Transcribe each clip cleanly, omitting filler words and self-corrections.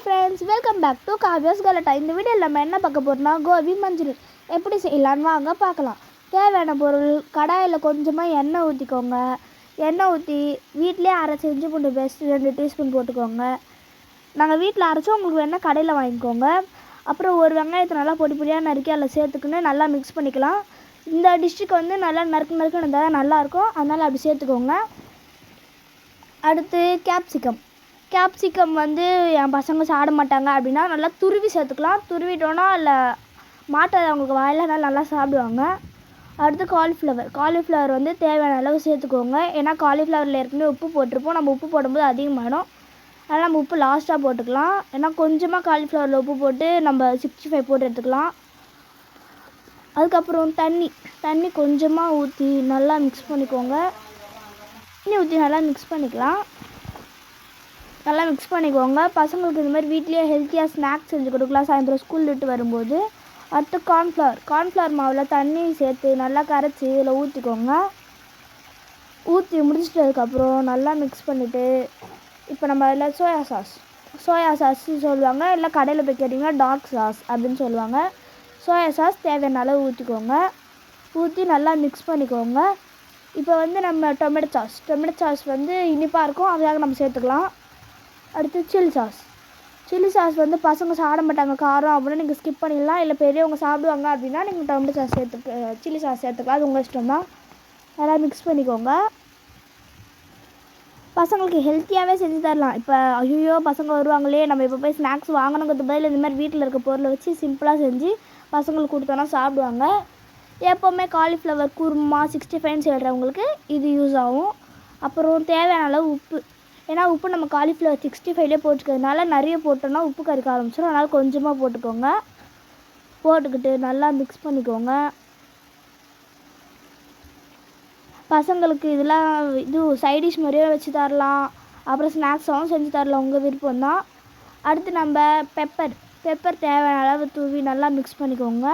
Friends, welcome back to காவ்யாஸ் கலட்டா. இந்த வீடியோவில் நம்ம என்ன பார்க்க போகிறோம்னா கோபி மஞ்சூரியன் எப்படி செய்யலான்னு வாங்க பார்க்கலாம். தேவையான பொருள்: கடாயில் கொஞ்சமாக எண்ணெய் ஊற்றிக்கோங்க. எண்ணெய் ஊற்றி வீட்டிலே அரைச்சி இஞ்சி பூண்டு பேஸ்ட் 2 டீஸ்பூன் போட்டுக்கோங்க. நாங்கள் வீட்டில் அரைச்சோம், உங்களுக்கு வேணால் கடையில் வாங்கிக்கோங்க. அப்புறம் ஒரு வெங்காயத்தை நல்லா பொடி பொடியாக நறுக்கி அதில் சேர்த்துக்குன்னு நல்லா மிக்ஸ் பண்ணிக்கலாம். இந்த டிஷ்ஷுக்கு வந்து நல்லா நறுக்கு இருந்தால் தான் நல்லாயிருக்கும், அதனால் அப்படி சேர்த்துக்கோங்க. அடுத்து கேப்சிகம் வந்து என் பசங்க சாப்பிட மாட்டாங்க அப்படின்னா நல்லா துருவி சேர்த்துக்கலாம். துருவிட்டோன்னா அதில் மாட்டாது, அவங்களுக்கு வாயில் நல்லா சாப்பிடுவாங்க. அடுத்து காலிஃப்ளவர் வந்து தேவையான அளவு சேர்த்துக்கோங்க. ஏன்னா காலிஃப்ளவரில் ஏற்கனவே உப்பு போட்டிருப்போம், நம்ம உப்பு போடும்போது அதிகமாகிடும், அதனால் நம்ம உப்பு லாஸ்ட்டாக போட்டுக்கலாம். ஏன்னா கொஞ்சமாக காலிஃப்ளவரில் உப்பு போட்டு நம்ம 65 போட்டு எடுத்துக்கலாம். அதுக்கப்புறம் தண்ணி கொஞ்சமாக ஊற்றி நல்லா மிக்ஸ் பண்ணிக்கோங்க. நல்லா மிக்ஸ் பண்ணிக்கோங்க. பசங்களுக்கு இந்த மாதிரி வீட்லேயே ஹெல்த்தியாக ஸ்நாக்ஸ் செஞ்சு கொடுக்கலாம் சாயந்தரம் ஸ்கூல் விட்டு வரும்போது. அடுத்து கார்ன்ஃப்ளவர் மாவில் தண்ணி சேர்த்து நல்லா கரைச்சி இதில் ஊற்றிக்கோங்க. ஊற்றி முடிச்சிட்டதுக்கப்புறம் நல்லா மிக்ஸ் பண்ணிவிட்டு இப்போ நம்ம இதில் சோயா சாஸ் சொல்லுவாங்க, இல்லை கடையில் போய் கேட்டிங்கன்னா டார்க் சாஸ் அப்படின்னு சொல்லுவாங்க. சோயா சாஸ் தேவையான அளவு ஊற்றிக்கோங்க. ஊற்றி நல்லா மிக்ஸ் பண்ணிக்கோங்க. இப்போ வந்து நம்ம டொமேட்டோ சாஸ் வந்து இனிப்பாக இருக்கும், அதுக்காக நம்ம சேர்த்துக்கலாம். அடுத்து சில்லி சாஸ் வந்து பசங்க சாப்பிட மாட்டாங்க காரம் அப்படின்னா நீங்கள் ஸ்கிப் பண்ணிடலாம், இல்லை பெரியவங்க சாப்பிடுவாங்க அப்படின்னா நீங்கள் டொமேட்டோ சாஸ் சில்லி சாஸ் சேர்த்துக்கலாம், அது உங்கள் இஷ்டம் தான். நல்லா மிக்ஸ் பண்ணிக்கோங்க. பசங்களுக்கு ஹெல்த்தியாகவே செஞ்சு தரலாம். இப்போ ஐயோ பசங்க வருவாங்களே, நம்ம இப்போ போய் ஸ்நாக்ஸ் வாங்கணுங்கிறது பதில் இந்த மாதிரி வீட்டில் இருக்க பொருளை வச்சு சிம்பிளாக செஞ்சு பசங்களுக்கு கொடுத்தோன்னா சாப்பிடுவாங்க. எப்போவுமே காலிஃப்ளவர் குருமா 65 செய்கிறவங்களுக்கு இது யூஸ் ஆகும். அப்புறம் தேவையான அளவு உப்பு, ஏன்னா உப்பு நம்ம காலிஃப்ளவர் 65லே போட்டுக்கிறதுனால நிறைய போட்டோன்னா உப்பு கறிக்க ஆரம்பிச்சிடும், அதனால் கொஞ்சமாக போட்டுக்கோங்க. போட்டுக்கிட்டு நல்லா மிக்ஸ் பண்ணிக்கோங்க. பசங்களுக்கு இதெல்லாம் சைடிஷ் மாதிரியே வச்சு தரலாம், அப்புறம் ஸ்நாக்ஸாகவும் செஞ்சு தரலாம், உங்கள் விருப்பம் தான். அடுத்து நம்ம பெப்பர் தேவையான அளவு தூவி நல்லா மிக்ஸ் பண்ணிக்கோங்க.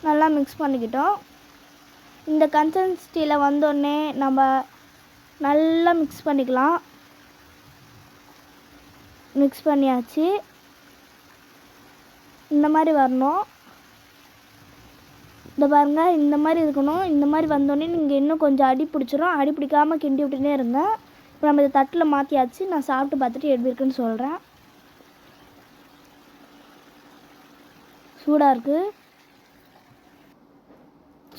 நல்லா மிக்ஸ் பண்ணிக்கிட்டோம். இந்த கன்சிஸ்டன்சியில் வந்தோடனே நம்ம நல்லா மிக்ஸ் பண்ணிக்கலாம். மிக்ஸ் பண்ணியாச்சு, இந்த மாதிரி வரணும். இந்த பாருங்கள், இந்த மாதிரி இருக்கணும். இந்த மாதிரி வந்தோடனே நீங்கள் இன்னும் கொஞ்சம் அடி பிடிச்சிரும், அடி பிடிக்காமல் கிண்டி விட்டுனே இருங்க. இப்போ நம்ம இதை தட்டில் மாற்றியாச்சு, நான் சாப்பிட்டு பார்த்துட்டு எப்படி இருக்குன்னு சொல்கிறேன். சூடாக இருக்குது,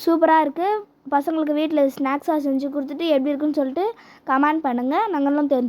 சூப்பராக இருக்குது. பசங்களுக்கு வீட்டில் ஸ்நாக்ஸாக செஞ்சு கொடுத்துட்டு எப்படி இருக்குன்னு சொல்லிட்டு கமெண்ட் பண்ணுங்கள், நாங்களும் தெரிஞ்சுக்கிறோம்.